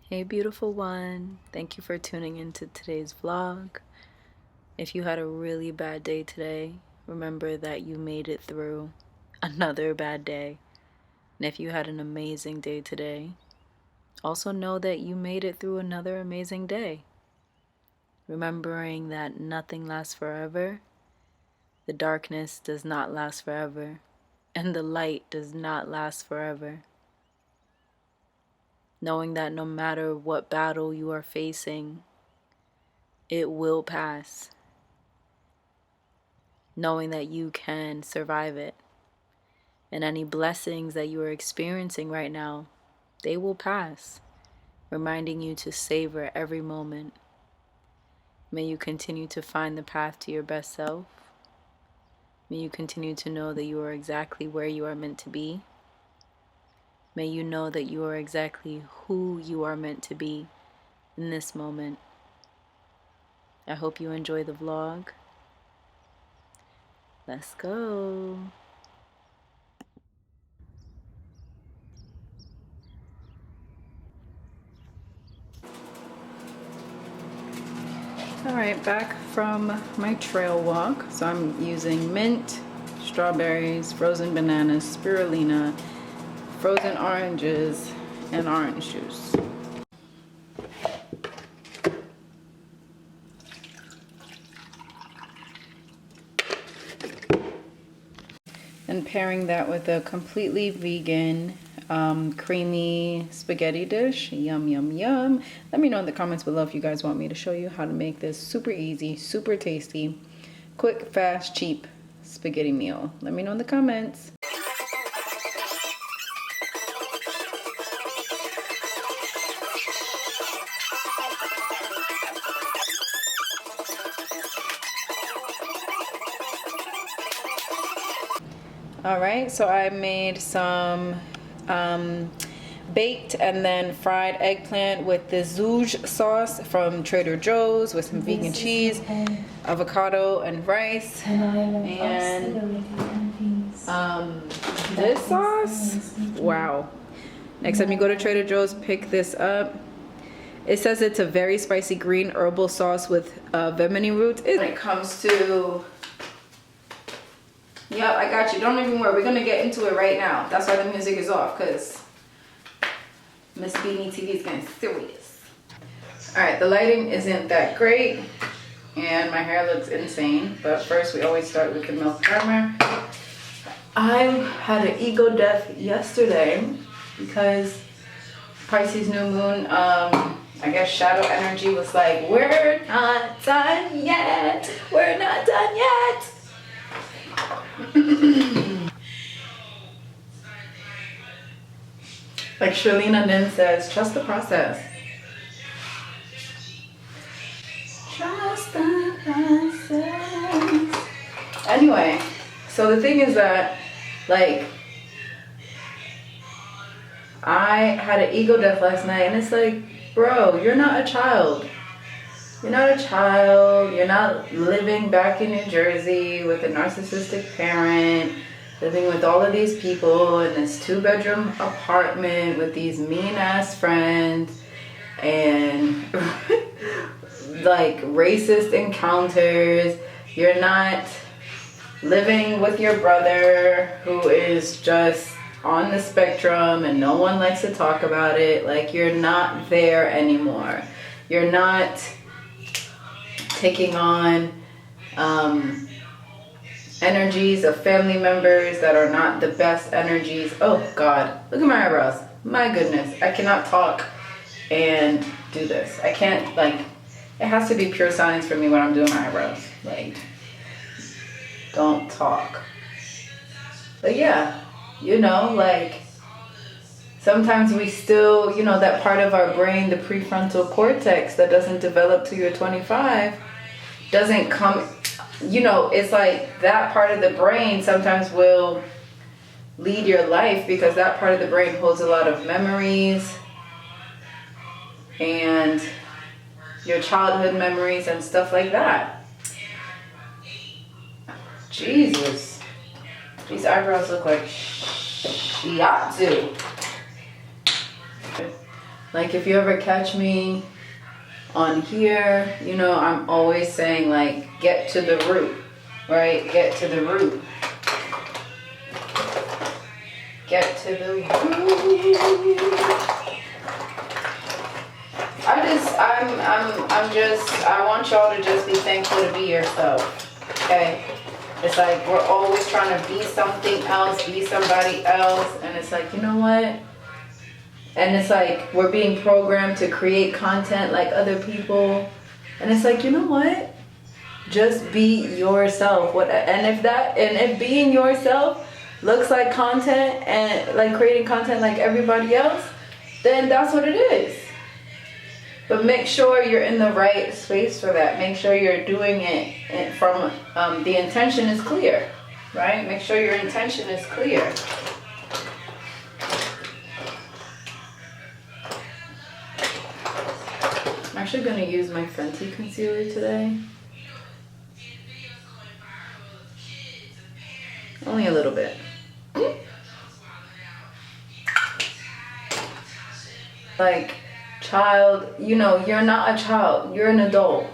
Hey beautiful one, thank you for tuning into today's vlog. If you had a really bad day today, remember that you made it through another bad day. And if you had an amazing day today, also know that you made it through another amazing day. Remembering that nothing lasts forever, the darkness does not last forever, and the light does not last forever. Knowing that no matter what battle you are facing, it will pass. Knowing that you can survive it. And any blessings that you are experiencing right now, they will pass, reminding you to savor every moment. May you continue to find the path to your best self. May you continue to know that you are exactly where you are meant to be. May you know that you are exactly who you are meant to be in this moment. I hope you enjoy the vlog. Let's go. Alright, back from my trail walk. So I'm using mint, strawberries, frozen bananas, spirulina, frozen oranges, and orange juice. And pairing that with a completely vegan creamy spaghetti dish. Yum, yum, yum. Let me know in the comments below if you guys want me to show you how to make this super easy, super tasty, quick, fast, cheap spaghetti meal. Let me know in the comments. Alright, so I made some baked and then fried eggplant with the zhuzh sauce from Trader Joe's with some vegan cheese, avocado and rice, and this sauce, wow. Next time you go to Trader Joe's, pick this up. It says it's a very spicy green herbal sauce with vemini roots. When it comes to, yep, I got you, don't even worry, we're gonna get into it right now. That's why the music is off, because Miss BeenieTV is getting serious. Alright, the lighting isn't that great, and my hair looks insane, but first we always start with the milk primer. I had an ego death yesterday because Pisces new moon, I guess shadow energy was like, we're not done yet, we're not done yet. Like Shalina then says, trust the process. Trust the process. Anyway, so the thing is that, like, I had an ego death last night, and it's like, bro, you're not a child. You're not a child. You're not living back in New Jersey with a narcissistic parent, living with all of these people in this 2-bedroom apartment with these mean-ass friends and like racist encounters. You're not living with your brother who is just on the spectrum and no one likes to talk about it. Like, you're not there anymore. You're not taking on energies of family members that are not the best energies. Oh God, look at my eyebrows. My goodness, I cannot talk and do this. I can't, like, it has to be pure science for me when I'm doing my eyebrows. Like, don't talk. But yeah, you know, like, sometimes we still, you know, that part of our brain, the prefrontal cortex that doesn't develop till you're 25, doesn't come, you know, it's like that part of the brain sometimes will lead your life because that part of the brain holds a lot of memories and your childhood memories and stuff like that. Jesus. These eyebrows look like shiatsu. Like if you ever catch me on here, you know, I'm always saying like, get to the root, right? Get to the root. Get to the root. I want y'all to just be thankful to be yourself, okay? It's like we're always trying to be something else, be somebody else, and it's like, you know what? And it's like we're being programmed to create content like other people, and it's like, you know what? Just be yourself. If being yourself looks like content and like creating content like everybody else, then that's what it is. But make sure you're in the right space for that. Make sure you're doing it from the intention is clear, right? Make sure your intention is clear. I'm actually going to use my Fenty concealer today. Only a little bit. Like, child, you know, you're not a child, you're an adult,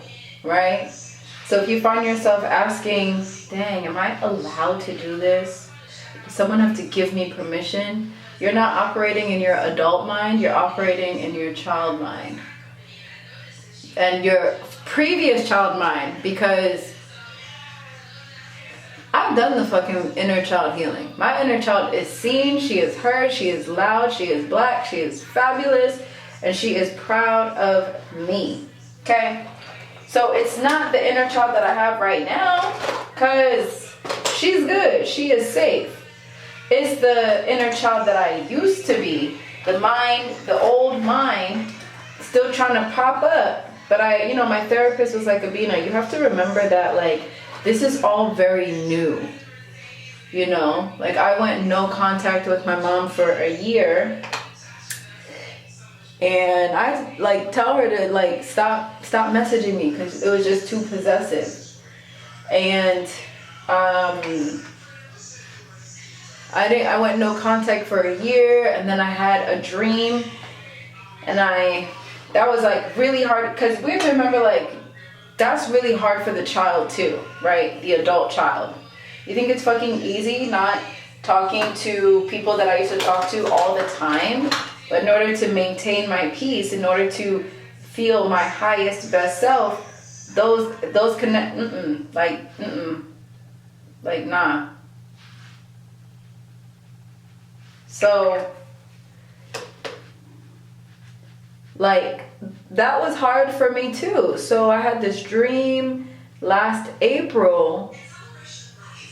right? So if you find yourself asking, dang, am I allowed to do this? Does someone have to give me permission? You're not operating in your adult mind, you're operating in your child mind. And your previous child mind, because I've done the fucking inner child healing. My inner child is seen, she is heard, she is loud, she is black, she is fabulous, and she is proud of me, okay? So it's not the inner child that I have right now, because she's good, she is safe. It's the inner child that I used to be, the mind, the old mind, still trying to pop up. But my therapist was like, Abena, you have to remember that, like, this is all very new, you know? Like, I went no contact with my mom for a year. And I, like, tell her to, like, stop messaging me because it was just too possessive. And I went no contact for a year, and then I had a dream. And that was, like, really hard because we have to remember, like, that's really hard for the child too, right? The adult child. You think it's fucking easy not talking to people that I used to talk to all the time? But in order to maintain my peace, in order to feel my highest, best self, those connect, like, nah. So, like, that was hard for me too. So I had this dream last April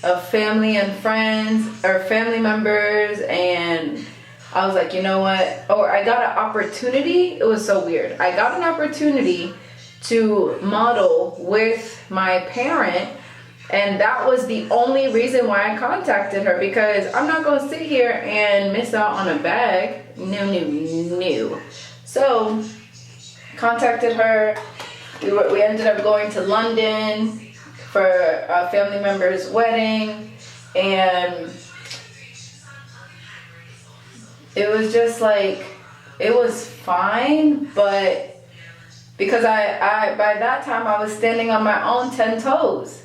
of family and friends, or family members, and I was like, you know what? Or I got an opportunity. It was so weird. I got an opportunity to model with my parent, and that was the only reason why I contacted her, because I'm not going to sit here and miss out on a bag. No. So, contacted her. We ended up going to London for a family member's wedding, and it was just like, it was fine, but because I by that time I was standing on my own 10 toes.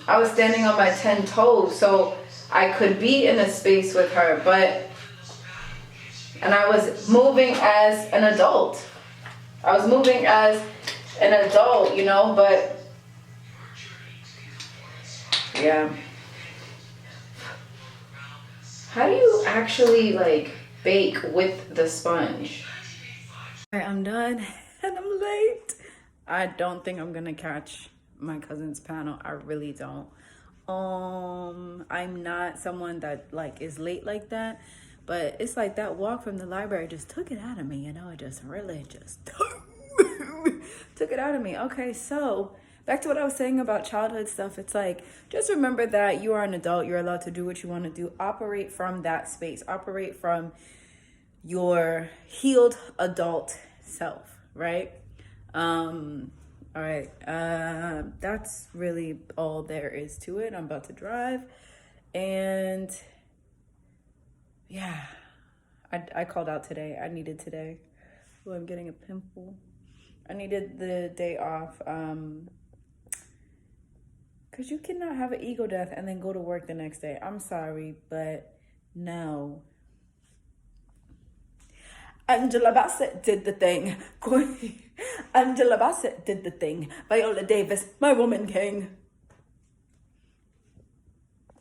I was standing on my 10 toes, so I could be in a space with her, and I was moving as an adult. You know, but yeah. How do you actually, like, bake with the sponge? Alright, I'm done and I'm late. I don't think I'm gonna catch my cousin's panel. I really don't. I'm not someone that, like, is late like that, but it's like that walk from the library just took it out of me, you know. It just really just took it out of me. Okay, so back to what I was saying about childhood stuff. It's like, just remember that you are an adult. You're allowed to do what you want to do. Operate from that space. Operate from your healed adult self, right? All right. That's really all there is to it. I'm about to drive. And yeah, I called out today. I needed today. Oh, I'm getting a pimple. I needed the day off. Because you cannot have an ego death and then go to work the next day. I'm sorry, but no. Angela Bassett did the thing. Angela Bassett did the thing. Viola Davis, my woman king.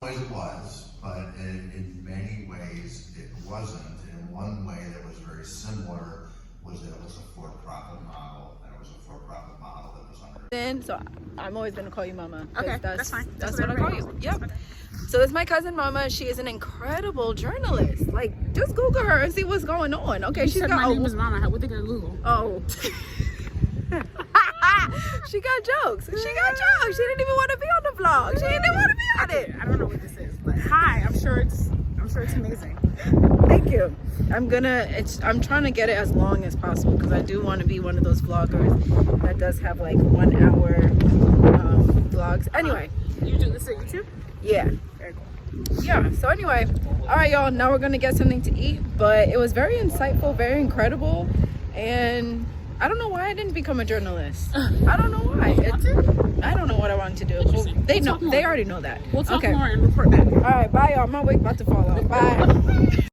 It was, but in many ways it wasn't. In one way that was very similar was that it was a for-profit model, and it was a for-profit model that was under. Then, so I'm always gonna call you Mama. Okay, that's fine. That's what I call you. Yep. So this is my cousin Mama. She is an incredible journalist. Like, just Google her and see what's going on. Okay, She said my name was Mama. What they gonna Google? Oh. She got jokes. She didn't even want to be on the vlog. She didn't want to be on it. I don't know what this is, but hi. I'm sure it's amazing. Thank you. I'm trying to get it as long as possible because I do want to be one of those vloggers that does have like 1 hour vlogs. Anyway. You do this on YouTube? Yeah. Very cool. Yeah. So anyway, all right, y'all. Now we're gonna get something to eat, but it was very insightful, very incredible, and I don't know why I didn't become a journalist. I don't know why. I don't know what I wanted to do. Well, they know. They already know that. We'll talk more and report back. All right. Bye, y'all. My wig about to fall off. Bye.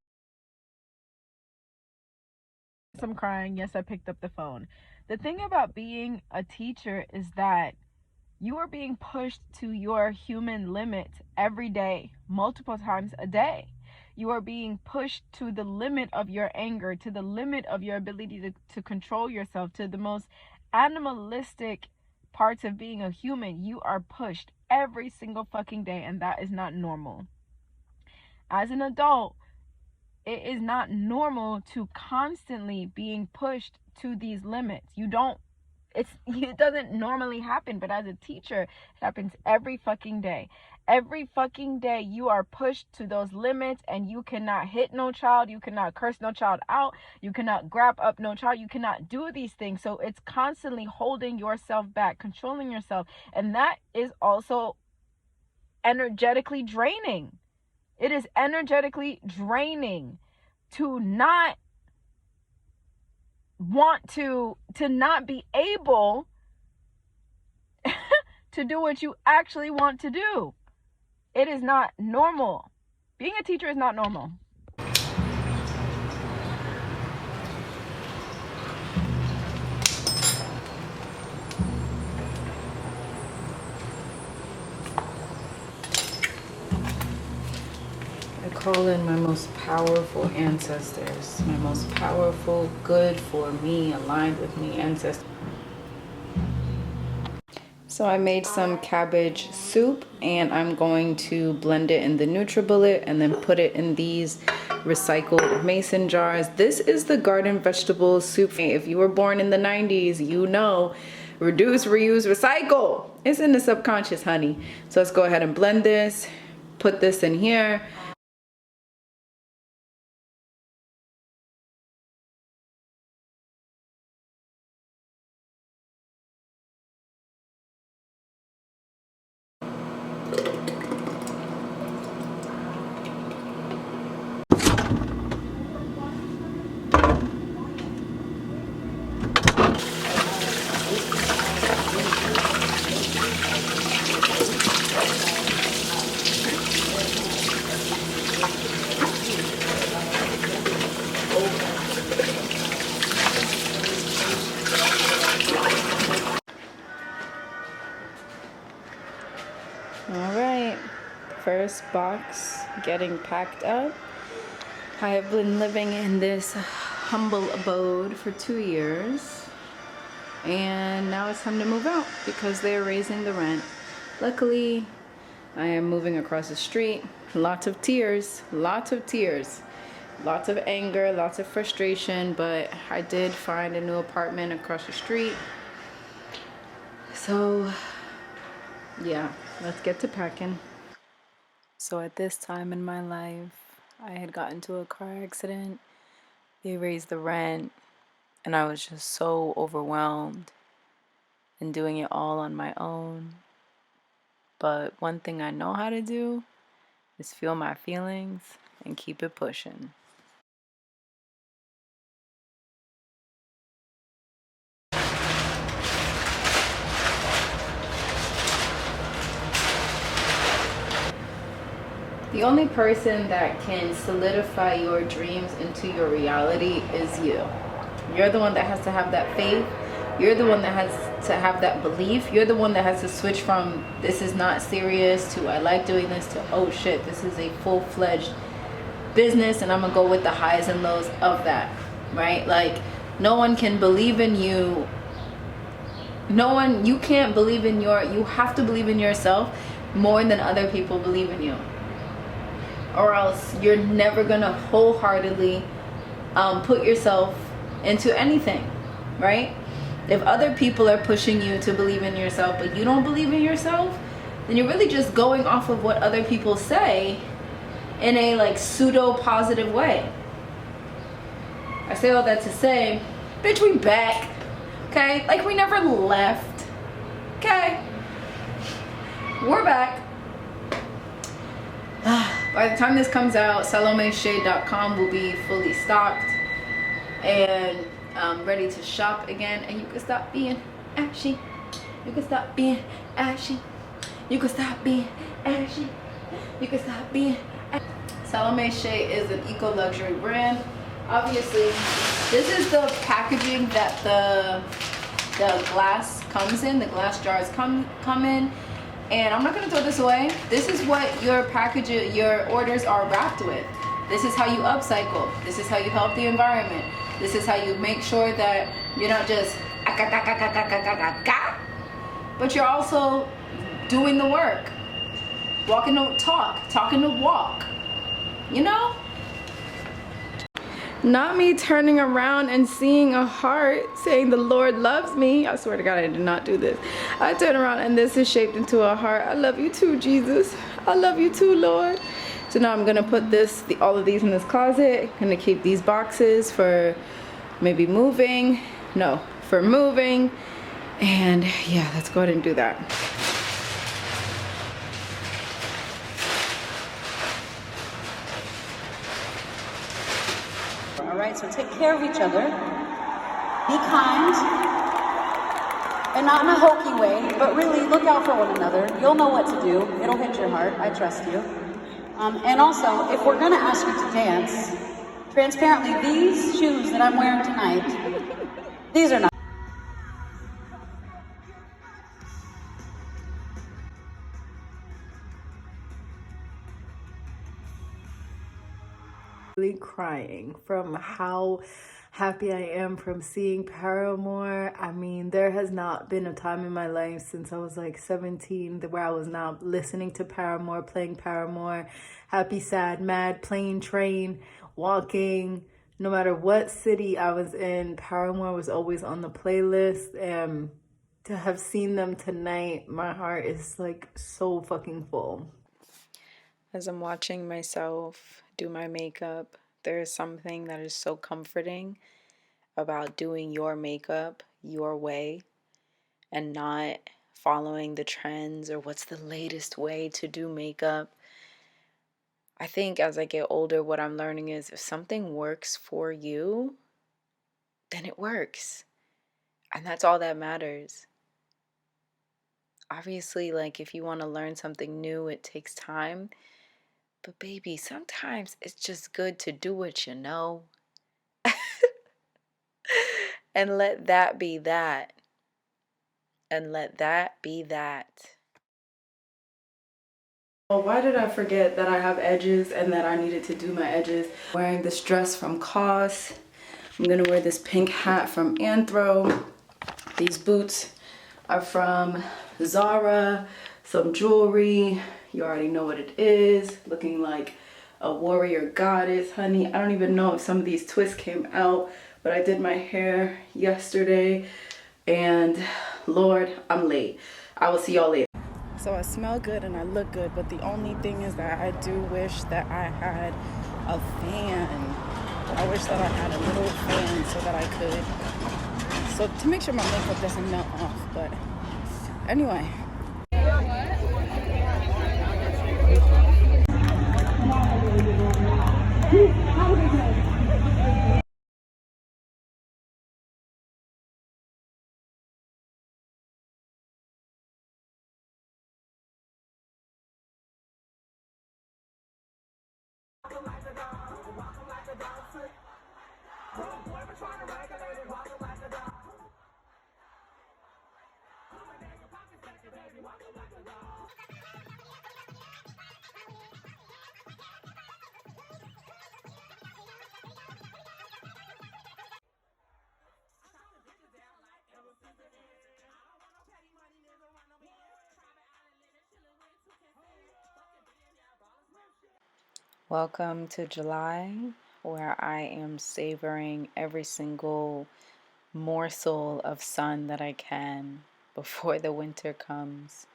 I'm crying. Yes, I picked up the phone. The thing about being a teacher is that you are being pushed to your human limit every day, multiple times a day. You are being pushed to the limit of your anger, to the limit of your ability to control yourself, to the most animalistic parts of being a human. You are pushed every single fucking day, and that is not normal. As an adult, it is not normal to constantly being pushed to these limits. It doesn't normally happen, but as a teacher, it happens every fucking day. Every fucking day you are pushed to those limits, and you cannot hit no child, you cannot curse no child out, you cannot grab up no child, you cannot do these things. So it's constantly holding yourself back, controlling yourself, and that is also energetically draining. It is energetically draining to not want to not be able to do what you actually want to do. It is not normal. Being a teacher is not normal. I call in my most powerful ancestors, my most powerful, good for me, aligned with me ancestors. So I made some cabbage soup, and I'm going to blend it in the NutriBullet and then put it in these recycled mason jars. This is the garden vegetable soup. If you were born in the 90s, you know, reduce, reuse, recycle. It's in the subconscious, honey. So let's go ahead and blend this, put this in here. Alright, first box getting packed up. I have been living in this humble abode for 2 years, and now it's time to move out because they're raising the rent. Luckily, I am moving across the street. Lots of tears, lots of anger, lots of frustration, but I did find a new apartment across the street. So yeah, let's get to packing. So at this time in my life, I had gotten into a car accident. They raised the rent, and I was just so overwhelmed and doing it all on my own. But one thing I know how to do is feel my feelings and keep it pushing. The only person that can solidify your dreams into your reality is you. You're the one that has to have that faith. You're the one that has to have that belief. You're the one that has to switch from this is not serious to I like doing this to oh shit, this is a full-fledged business and I'm gonna go with the highs and lows of that, right? Like, no one can believe in you. You can't believe in you have to believe in yourself more than other people believe in you, or else you're never gonna wholeheartedly put yourself into anything, right? If other people are pushing you to believe in yourself but you don't believe in yourself, then you're really just going off of what other people say in a like pseudo positive way. I say all that to say, bitch, we back, okay? Like, we never left, okay? We're back. By the time this comes out, salomeshade.com will be fully stocked and ready to shop again, and you can stop being ashy. You can stop being ashy. You can stop being ashy. You can stop being ashy. Salome Shade is an eco-luxury brand. Obviously, this is the packaging that the glass comes in. The glass jars come in. And I'm not gonna throw this away. This is what your orders are wrapped with. This is how you upcycle. This is how you help the environment. This is how you make sure that you're not just but you're also doing the work. Walking the talk, talking the walk. You know? Not me turning around and seeing a heart saying the Lord loves me. I swear to God, I did not do this. I turn around and this is shaped into a heart. I love you too, Jesus. I love you too, Lord. So now I'm gonna put all of these in this closet. I'm gonna keep these boxes for maybe moving. No, for moving. And yeah, let's go ahead and do that. All right, so take care of each other. Be kind. And not in a hokey way, but really look out for one another. You'll know what to do. It'll hit your heart. I trust you. And also, if we're gonna ask you to dance, transparently, these shoes that I'm wearing tonight, these are not. Crying from how happy I am from seeing Paramore. I mean, there has not been a time in my life since I was like 17 where I was not listening to Paramore, playing Paramore, happy, sad, mad, plane, train, walking. No matter what city I was in, Paramore was always on the playlist. And to have seen them tonight, my heart is like so fucking full. As I'm watching myself do my makeup, there is something that is so comforting about doing your makeup your way and not following the trends or what's the latest way to do makeup. I think as I get older, what I'm learning is if something works for you, then it works. And that's all that matters. Obviously, like, if you want to learn something new, it takes time. But baby, sometimes it's just good to do what you know. And let that be that. And let that be that. Oh, why did I forget that I have edges and that I needed to do my edges? Wearing this dress from COS. I'm gonna wear this pink hat from Anthro. These boots are from Zara. Some jewelry. You already know what it is. Looking like a warrior goddess, honey. I don't even know if some of these twists came out, but I did my hair yesterday. And Lord, I'm late. I will see y'all later. So I smell good and I look good, but the only thing is that I do wish that I had a fan. I wish that I had a little fan so that I could, so to make sure my makeup doesn't melt off. But anyway. Welcome to July, where I am savoring every single morsel of sun that I can before the winter comes,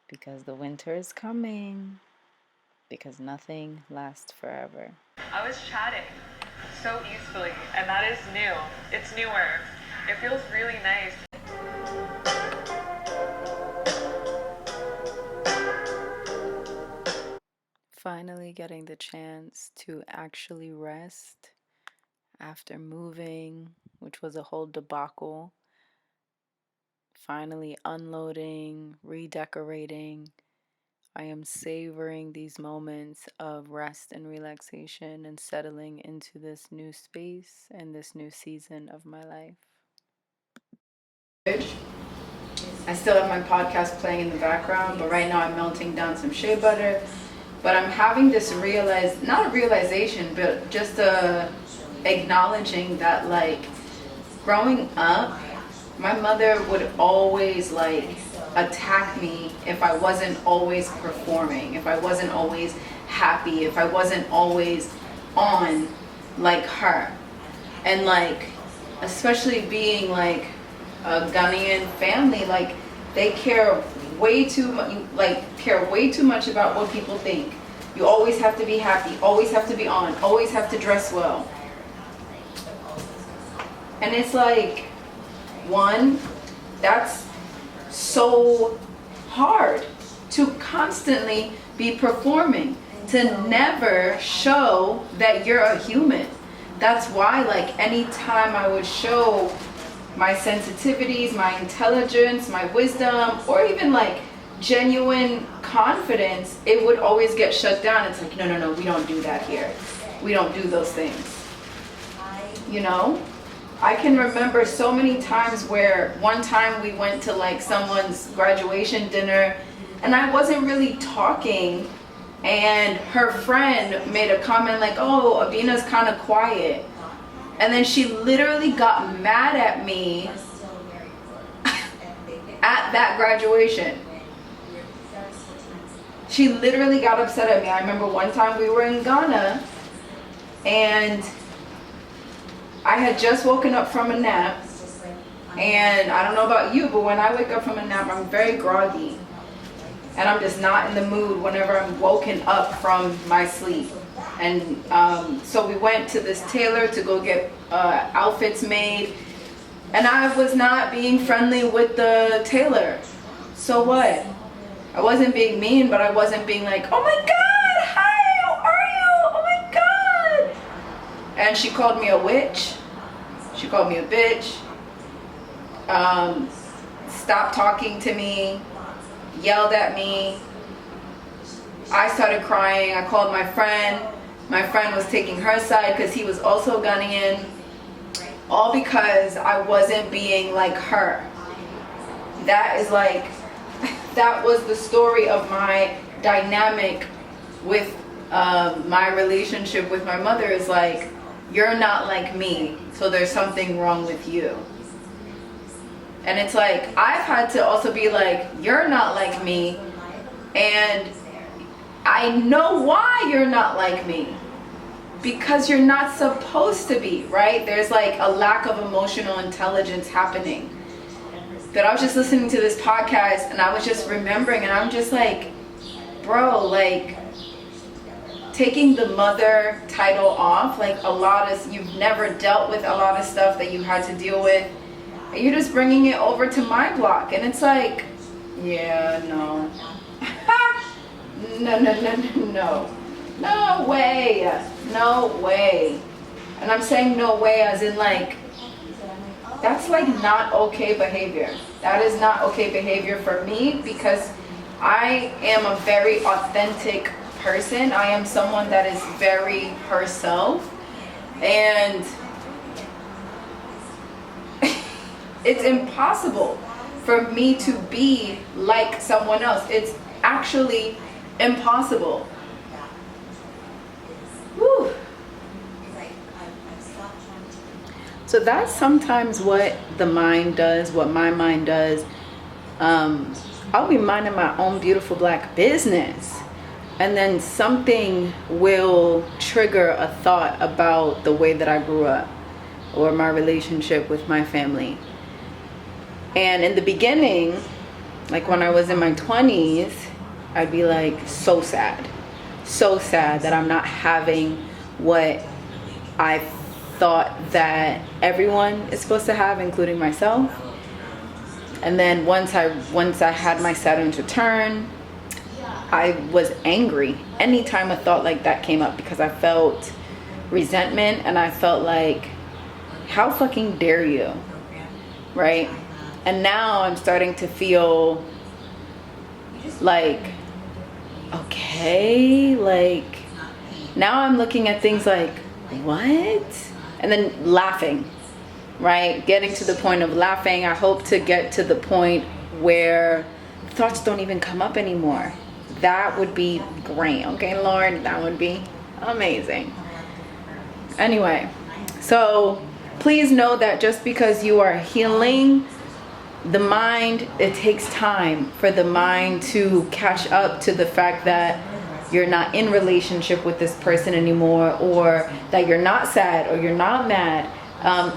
because the winter is coming, because nothing lasts forever. I was chatting so easily, and that is new. It's newer. It feels really nice. Finally getting the chance to actually rest after moving, which was a whole debacle. Finally unloading, redecorating. I am savoring these moments of rest and relaxation and settling into this new space and this new season of my life. I still have my podcast playing in the background, but right now I'm melting down some shea butter. But I'm having this not a realization, but just acknowledging that, like, growing up, my mother would always, like, attack me if I wasn't always performing, if I wasn't always happy, if I wasn't always on like her. And, like, especially being, like, a Ghanaian family, like, they care way too much about what people think. You always have to be happy, always have to be on, always have to dress well. And it's like, one, that's so hard to constantly be performing, to never show that you're a human. That's why, like, anytime I would show my sensitivities, my intelligence, my wisdom, or even like genuine confidence, it would always get shut down. It's like, no, we don't do that here. We don't do those things. You know? I can remember so many times where one time we went to like someone's graduation dinner and I wasn't really talking, and her friend made a comment like, oh, Abena's kind of quiet. And then she literally got mad at me at that graduation. She literally got upset at me. I remember one time we were in Ghana and I had just woken up from a nap. And I don't know about you, but when I wake up from a nap, I'm very groggy. And I'm just not in the mood whenever I'm woken up from my sleep. And so we went to this tailor to go get outfits made, and I was not being friendly with the tailor. So what? I wasn't being mean, but I wasn't being like, oh my God, hi, how are you? Oh my God. And she called me a witch. She called me a bitch. Stopped talking to me, yelled at me. I started crying. I called my friend. My friend was taking her side because he was also Ghanaian. All because I wasn't being like her. That is like, that was the story of my dynamic with my relationship with my mother. Is like, you're not like me, so there's something wrong with you. And it's like, I've had to also be like, you're not like me, and I know why you're not like me. Because you're not supposed to be, right? There's like a lack of emotional intelligence happening. But I was just listening to this podcast and I was just remembering, and I'm just like, bro, like, taking the mother title off, like, you've never dealt with a lot of stuff that you had to deal with, and you're just bringing it over to my block. And it's like, yeah, no. No way. No way. And I'm saying no way as in like, that's like not okay behavior. That is not okay behavior for me, because I am a very authentic person. I am someone that is very herself. And It's impossible for me to be like someone else. It's actually impossible. Whew. So that's sometimes what the mind does, what my mind does. I'll be minding my own beautiful black business, and then something will trigger a thought about the way that I grew up or my relationship with my family. And in the beginning, like when I was in my 20s, I'd be like so sad that I'm not having what I thought that everyone is supposed to have, including myself. And then once I had my Saturn's return, I was angry anytime a thought like that came up, because I felt resentment and I felt like, how fucking dare you, right? And now I'm starting to feel like, okay, like now I'm looking at things like, what? And then laughing, right? Getting to the point of laughing. I hope to get to the point where thoughts don't even come up anymore. That would be great. Okay, Lord, that would be amazing. Anyway, so please know that just because you are healing the mind, it takes time for the mind to catch up to the fact that you're not in relationship with this person anymore, or that you're not sad or you're not mad.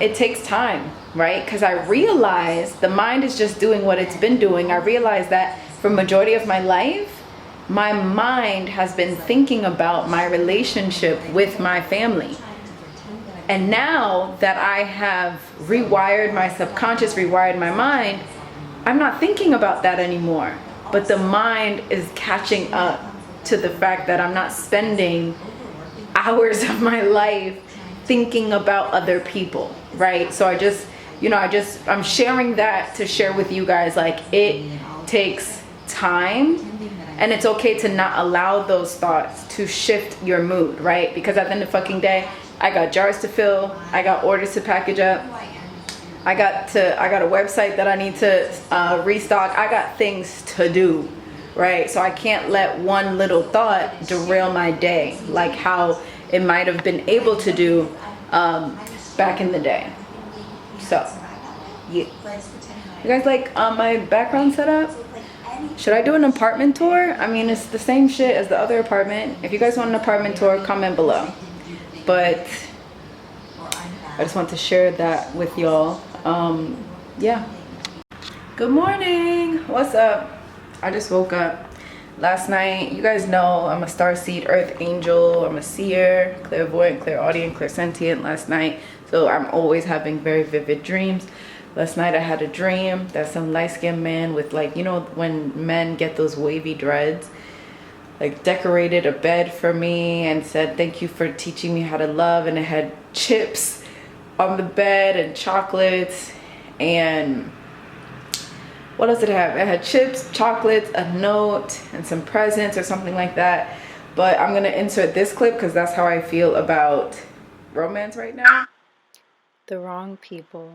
It takes time, right? Because I realize the mind is just doing what it's been doing. I realize that for majority of my life, my mind has been thinking about my relationship with my family. And now that I have rewired my subconscious, rewired my mind, I'm not thinking about that anymore. But the mind is catching up to the fact that I'm not spending hours of my life thinking about other people, right? So I'm sharing that to share with you guys, like, it takes time, and it's okay to not allow those thoughts to shift your mood, right? Because at the end of the fucking day, I got jars to fill, I got orders to package up, I got a website that I need to restock, I got things to do, right? So I can't let one little thought derail my day, like how it might have been able to do back in the day. So, yeah. You guys like my background setup? Should I do an apartment tour? I mean, it's the same shit as the other apartment. If you guys want an apartment tour, comment below. But I just want to share that with y'all. Yeah. Good morning. What's up? I just woke up last night. You guys know I'm a starseed, earth angel. I'm a seer, clairvoyant, clairaudient, clairsentient last night. So I'm always having very vivid dreams. Last night I had a dream that some light-skinned man with, like, you know when men get those wavy dreads, like, decorated a bed for me and said, thank you for teaching me how to love. And it had chips on the bed and chocolates, and what else did it have? It had chips, chocolates, a note, and some presents or something like that. But I'm gonna insert this clip because that's how I feel about romance right now. The wrong people,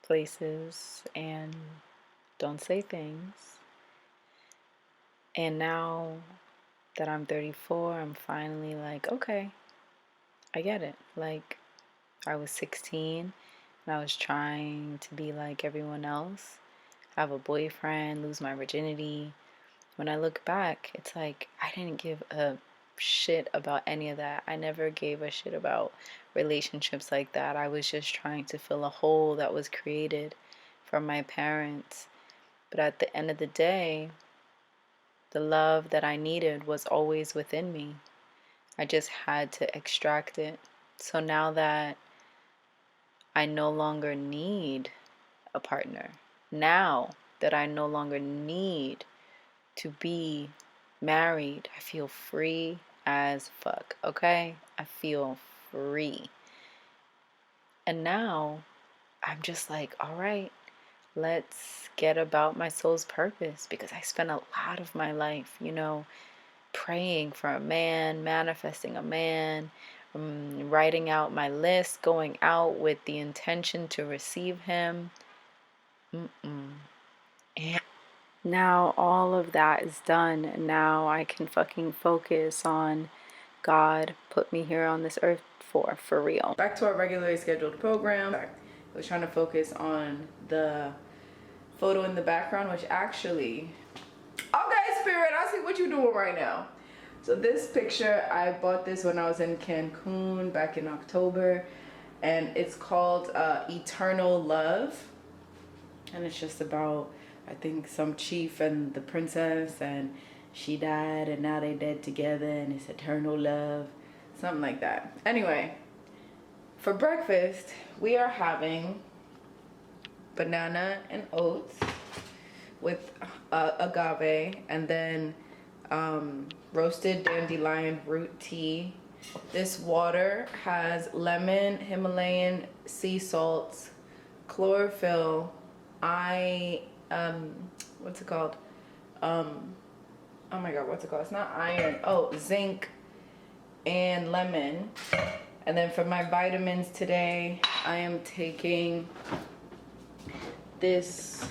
places, and don't say things. And now that I'm 34, I'm finally like, okay, I get it. Like, I was 16 and I was trying to be like everyone else, have a boyfriend, lose my virginity. When I look back, it's like I didn't give a shit about any of that. I never gave a shit about relationships like that. I was just trying to fill a hole that was created from my parents. But at the end of the day, the love that I needed was always within me. I just had to extract it. So now that I no longer need a partner, now that I no longer need to be married, I feel free as fuck, okay? I feel free. And now I'm just like, all right, let's get about my soul's purpose, because I spent a lot of my life, praying for a man, manifesting a man, writing out my list, going out with the intention to receive him. And now all of that is done, and now I can fucking focus on God put me here on this earth for real. Back to our regularly scheduled program. I was trying to focus on the photo in the background, which actually, okay, Spirit, I see what you're doing right now. So this picture, I bought this when I was in Cancun back in October, and it's called Eternal Love, and it's just about, I think, some chief and the princess, and she died and now they dead together and it's eternal love, something like that. Anyway, for breakfast we are having banana and oats with agave, and then roasted dandelion root tea. This water has lemon, Himalayan sea salts, chlorophyll, what's it called? Oh my god, what's it called? It's not iron. Oh, zinc and lemon. And then for my vitamins today, I am taking this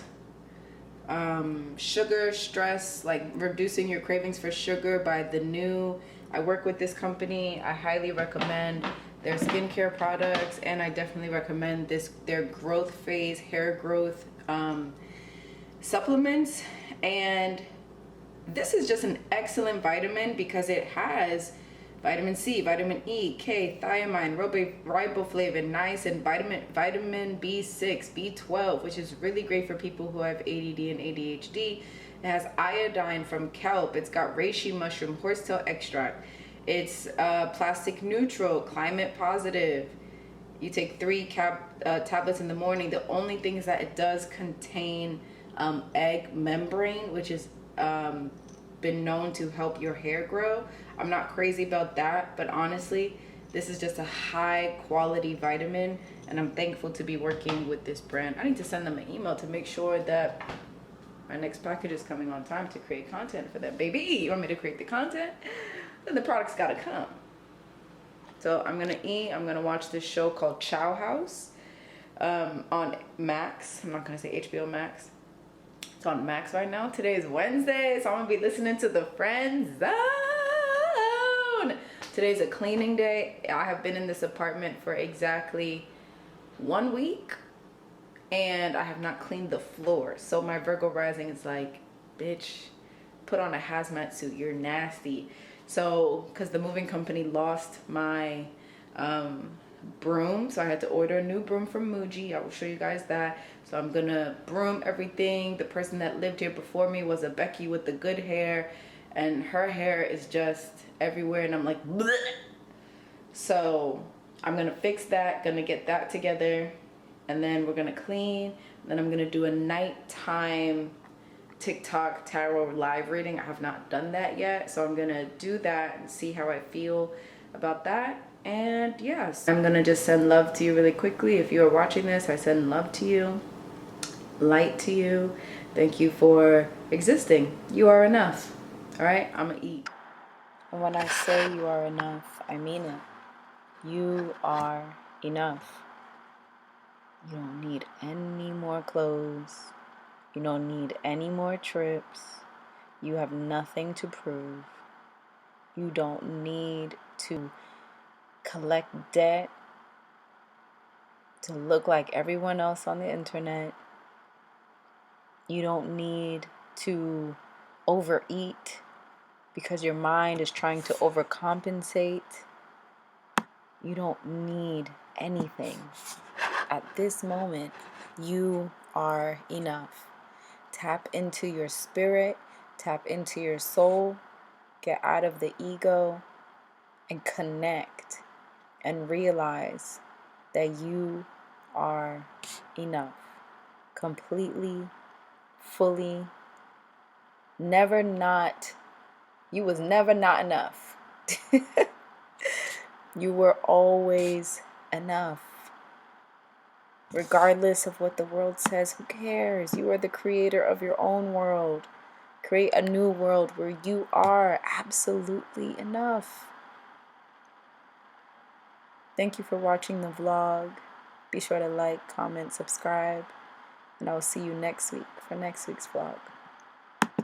sugar stress, like reducing your cravings for sugar by the new. I work with this company. I highly recommend their skincare products, and I definitely recommend their growth phase hair growth supplements. And this is just an excellent vitamin because it has vitamin C, vitamin E, K, thiamine, riboflavin, niacin, vitamin B6, B12, which is really great for people who have ADD and ADHD. It has iodine from kelp. It's got reishi mushroom, horsetail extract. It's plastic neutral, climate positive. You take 3 tablets in the morning. The only thing is that it does contain egg membrane, which is been known to help your hair grow. I'm not crazy about that, but honestly, this is just a high quality vitamin, and I'm thankful to be working with this brand. I need to send them an email to make sure that my next package is coming on time to create content for them. Baby, you want me to create the content? Then the product's gotta come. So I'm gonna eat. I'm gonna watch this show called Chow House on Max. I'm not gonna say HBO Max. It's on Max right now. Today is Wednesday, so I'm gonna be listening to the Friend Zone. Today's a cleaning day. I have been in this apartment for exactly 1 week, and I have not cleaned the floor. So my Virgo rising is like, bitch, put on a hazmat suit. You're nasty. So, because the moving company lost my broom, so I had to order a new broom from Muji. I will show you guys that. So I'm gonna broom everything. The person that lived here before me was a Becky with the good hair, and her hair is just everywhere, and I'm like, bleh. So I'm gonna fix that, gonna get that together, and then we're gonna clean. And then I'm gonna do a nighttime TikTok tarot live reading. I have not done that yet, so I'm gonna do that and see how I feel about that. And yes, I'm gonna just send love to you really quickly. If you are watching this, I send love to you, light to you. Thank you for existing. You are enough. All right, I'm gonna eat. And when I say you are enough, I mean it. You are enough. You don't need any more clothes. You don't need any more trips. You have nothing to prove. You don't need to collect debt to look like everyone else on the internet. You don't need to overeat because your mind is trying to overcompensate. You don't need anything. At this moment, you are enough. Tap into your spirit, tap into your soul, get out of the ego, and connect and realize that you are enough. Completely, fully, never not. You was never not enough. You were always enough. Regardless of what the world says, who cares? You are the creator of your own world. Create a new world where you are absolutely enough. Thank you for watching the vlog. Be sure to like, comment, subscribe, and I will see you next week for next week's vlog.